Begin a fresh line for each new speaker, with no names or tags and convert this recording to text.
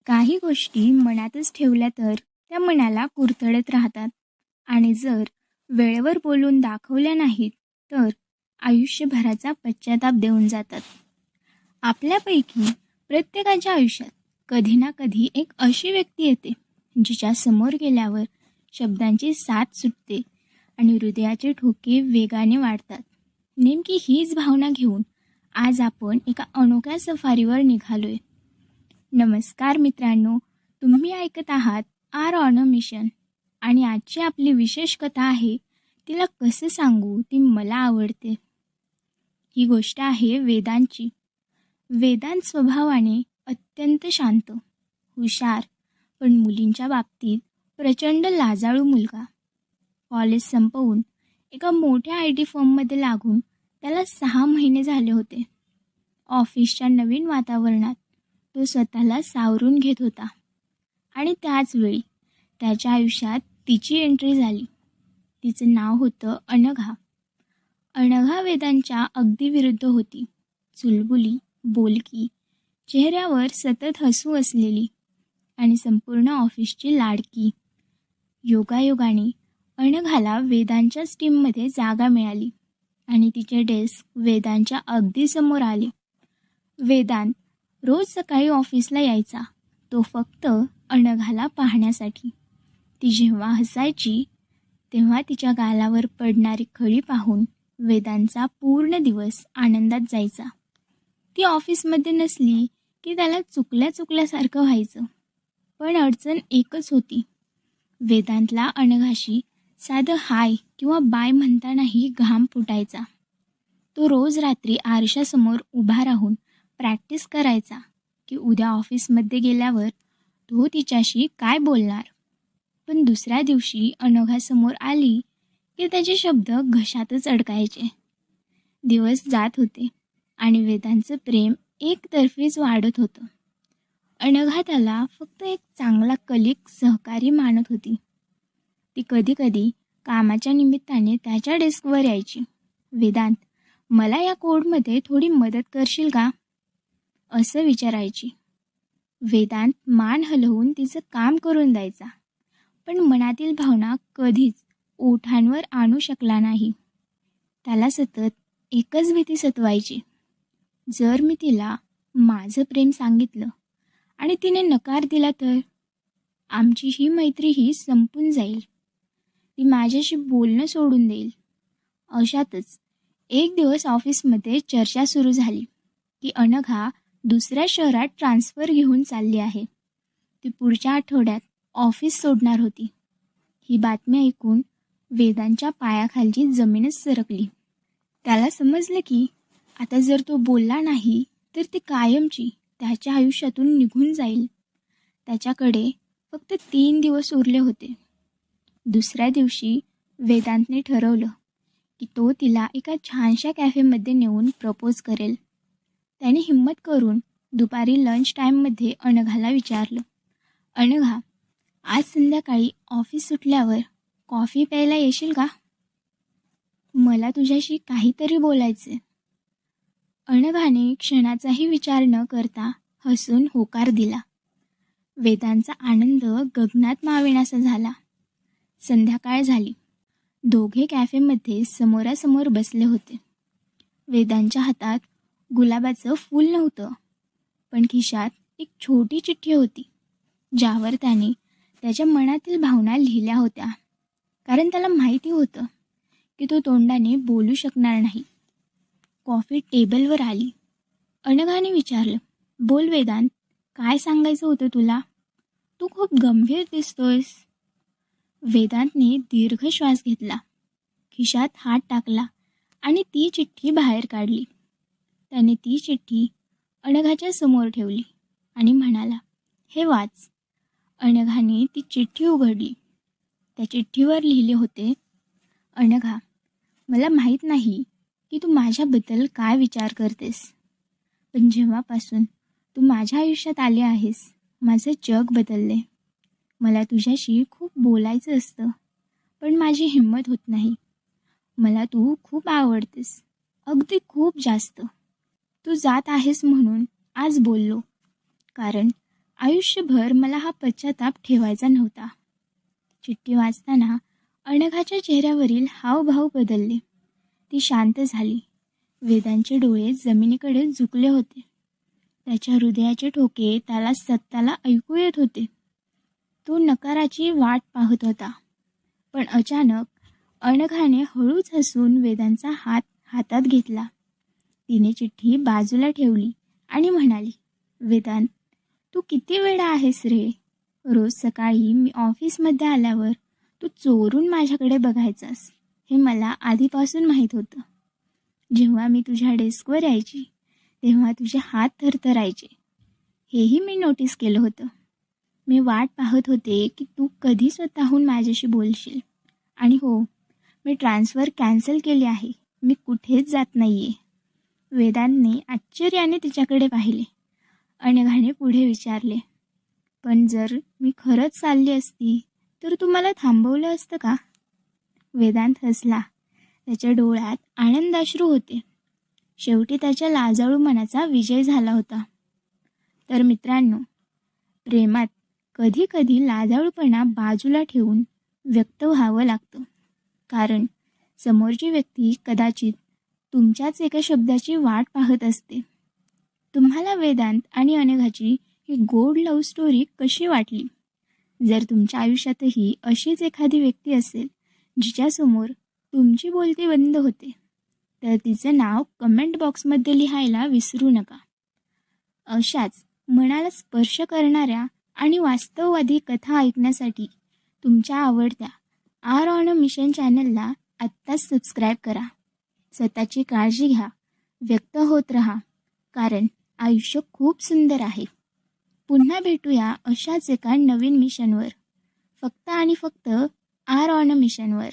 काही गोष्टी मनातच ठेवल्या तर त्या मनाला कुरतडत राहतात आणि जर वेळेवर बोलून दाखवल्या नाहीत तर आयुष्यभराचा पश्चाताप देऊन जातात. आपल्यापैकी प्रत्येकाच्या आयुष्यात कधी ना कधी एक अशी व्यक्ती येते जिच्या समोर गेल्यावर शब्दांची साथ सुटते आणि हृदयाचे ठोके वेगाने वाढतात. नेमकी हीच भावना घेऊन आज आपण एका अनोख्या सफारीवर निघालोय. नमस्कार मित्रांनो, तुम्ही ऐकत आहात आर ऑन अ मिशन आणि आजची आपली विशेष कथा आहे तिला कसं सांगू ती मला आवडते. ही गोष्ट आहे वेदांची. वेदांत स्वभावाने अत्यंत शांत, हुशार, पण मुलींच्या बाबतीत प्रचंड लाजाळू मुलगा. कॉलेज संपवून एका मोठ्या IT फर्ममध्ये लागून त्याला 6 महिने झाले होते. ऑफिसच्या नवीन वातावरणात तो स्वतःला सावरून घेत होता आणि त्याच वेळी त्याच्या आयुष्यात तिची एंट्री झाली. तिचं नाव होतं अनघा. अनघा वेदांच्या अगदी विरुद्ध होती. चुलबुली, बोलकी, चेहऱ्यावर सतत हसू असलेली आणि संपूर्ण ऑफिसची लाडकी. योगायोगाने अनघाला वेदांच्याच टीममध्ये जागा मिळाली आणि तिचे डेस्क वेदांच्या अगदी समोर आले. वेदांत रोज सकाळी ऑफिसला यायचा, तो फक्त अनघाला पाहण्यासाठी. ती जेव्हा हसायची तेव्हा तिच्या गालावर पडणारी खळी पाहून वेदांचा पूर्ण दिवस आनंदात जायचा. ती ऑफिसमध्ये नसली की त्याला चुकल्यासारखं व्हायचं. पण अडचण एकच होती, वेदांतला अनघाशी साधं हाय किंवा बाय म्हणतानाही घाम फुटायचा. तो रोज रात्री आरशासमोर उभा राहून प्रॅक्टिस करायचा की उद्या ऑफिसमध्ये गेल्यावर तो तिच्याशी काय बोलणार. पण दुसऱ्या दिवशी अनघासमोर आली की त्याचे शब्द घशातच अडकायचे. दिवस जात होते आणि वेदांचं प्रेम एकतर्फीच वाढत होतं. अनघा त्याला फक्त एक चांगला कलिक, सहकारी मानत होती. ती कधीकधी कामाच्या निमित्ताने त्याच्या डेस्कवर यायची. वेदांत, मला या कोडमध्ये थोडी मदत करशील का, असं विचारायची. वेदांत मान हलवून तिचं काम करून द्यायचा, पण मनातील भावना कधीच ओठांवर आणू शकला नाही. त्याला सतत एकच भीती सतवायची, जर मी तिला माझं प्रेम सांगितलं आणि तिने नकार दिला तर आमची ही मैत्रीही संपून जाईल. ती माझ्याशी बोलणं सोडून देईल. अशातच एक दिवस ऑफिसमध्ये चर्चा सुरू झाली की अनघा दुसऱ्या शहरात ट्रान्सफर घेऊन चालली आहे. ती पुढच्या आठवड्यात ऑफिस सोडणार होती. ही बातमी ऐकून वेदांच्या पायाखालची जमीनच सरकली. त्याला समजलं की आता जर तो बोलला नाही तर ती कायमची त्याच्या आयुष्यातून निघून जाईल. त्याच्याकडे फक्त 3 दिवस उरले होते. दुसऱ्या दिवशी वेदांतने ठरवलं की तो तिला एका छानशा कॅफेमध्ये नेऊन प्रपोज करेल. त्याने हिम्मत करून दुपारी लंच टाईममध्ये अनघाला विचारलं, अनघा, आज संध्याकाळी ऑफिस सुटल्यावर कॉफी प्यायला येशील का? मला तुझ्याशी काहीतरी बोलायचे. अनघाने क्षणाचाही विचार न करता हसून होकार दिला. वेदांचा आनंद गगनात मावेनासा झाला. संध्याकाळ झाली. दोघे कॅफेमध्ये समोरासमोर बसले होते. वेदांच्या हातात गुलाबाचं फूल नव्हतं, पण खिशात एक छोटी चिठ्ठी होती ज्यावर त्याने त्याच्या मनातील भावना लिहिल्या होत्या. कारण त्याला माहिती होतं की तो तोंडाने बोलू शकणार नाही. कॉफी टेबलवर आली. अनघाने विचारलं, बोल वेदांत, काय सांगायचं होतं तुला? तू खूप गंभीर दिसतोयस. वेदांतने दीर्घ श्वास घेतला, खिशात हात टाकला आणि ती चिठ्ठी बाहेर काढली. त्याने ती चिठ्ठी अनघाच्या समोर ठेवली आणि म्हणाला, हे वाच. अनघाने ती चिठ्ठी उघडली. त्या चिठ्ठीवर लिहिले होते, अनघा, मला माहीत नाही की तू माझ्याबद्दल काय विचार करतेस, पण जेव्हापासून तू माझ्या आयुष्यात आले आहेस माझं जग बदलले. मला तुझ्याशी खूप बोलायचं असतं, पण माझी हिंमत होत नाही. मला तू खूप आवडतेस, अगदी खूप जास्त. तू जात आहेस म्हणून आज बोललो, कारण आयुष्यभर मला हा पश्चाताप ठेवायचा नव्हता. चिठ्ठी वाचताना अनघाच्या चेहऱ्यावरील हावभाव बदलले. ती शांत झाली. वेदांचे डोळे जमिनीकडे झुकले होते. त्याच्या हृदयाचे ठोके त्याला स्वतःला ऐकू येत होते. तो नकाराची वाट पाहत होता. पण अचानक अनघाने हळूच हसून वेदांचा हात हातात घेतला. तिने चिठ्ठी बाजूला ठेवली आणि म्हणाली, वेदांत, तू किती वेडा आहेस रे. रोज सकाळी मी ऑफिसमध्ये आल्यावर तू चोरून माझ्याकडे बघायचास. हे मला आधीपासून माहीत होतं. जेव्हा मी तुझ्या डेस्कवर यायची तेव्हा तुझे हात थरथरायचे. हेही मी नोटीस केलं होतं. मी वाट पाहत होते की तू कधी स्वतःहून माझ्याशी बोलशील. आणि हो, मी ट्रान्सफर कॅन्सल केली आहे. मी कुठेच जात नाही आहे. वेदांतने आश्चर्याने तिच्याकडे पाहिले. अनघाने पुढे विचारले, पण जर मी खरंच चालली असती तर तू मला थांबवलं असतं का? वेदांत हसला. त्याच्या डोळ्यात आनंदाश्रू होते. शेवटी त्याच्या लाजाळू मनाचा विजय झाला होता. तर मित्रांनो, प्रेमात कधी कधी लाजाळूपणा बाजूला ठेवून व्यक्त व्हावं लागतं. कारण समोरची व्यक्ती कदाचित तुमच्याच एका शब्दाची वाट पाहत असते. तुम्हाला वेदांत आणि अनघाची ही गोड लव्ह स्टोरी कशी वाटली? जर तुमच्या आयुष्यातही अशीच एखादी व्यक्ती असेल जिच्यासमोर तुमची बोलती बंद होते, तर तिचं नाव कमेंट बॉक्समध्ये लिहायला विसरू नका. अशाच मनाला स्पर्श करणाऱ्या आणि वास्तववादी कथा ऐकण्यासाठी तुमच्या आवडत्या आर ऑन अ मिशन चॅनलला आत्ताच सबस्क्राईब करा. स्वतःची काळजी घ्या, व्यक्त होत राहा, कारण आयुष्य खूप सुंदर आहे. पुन्हा भेटूया अशाच एका नवीन मिशनवर, फक्त आणि फक्त आर ऑन अ मिशनवर.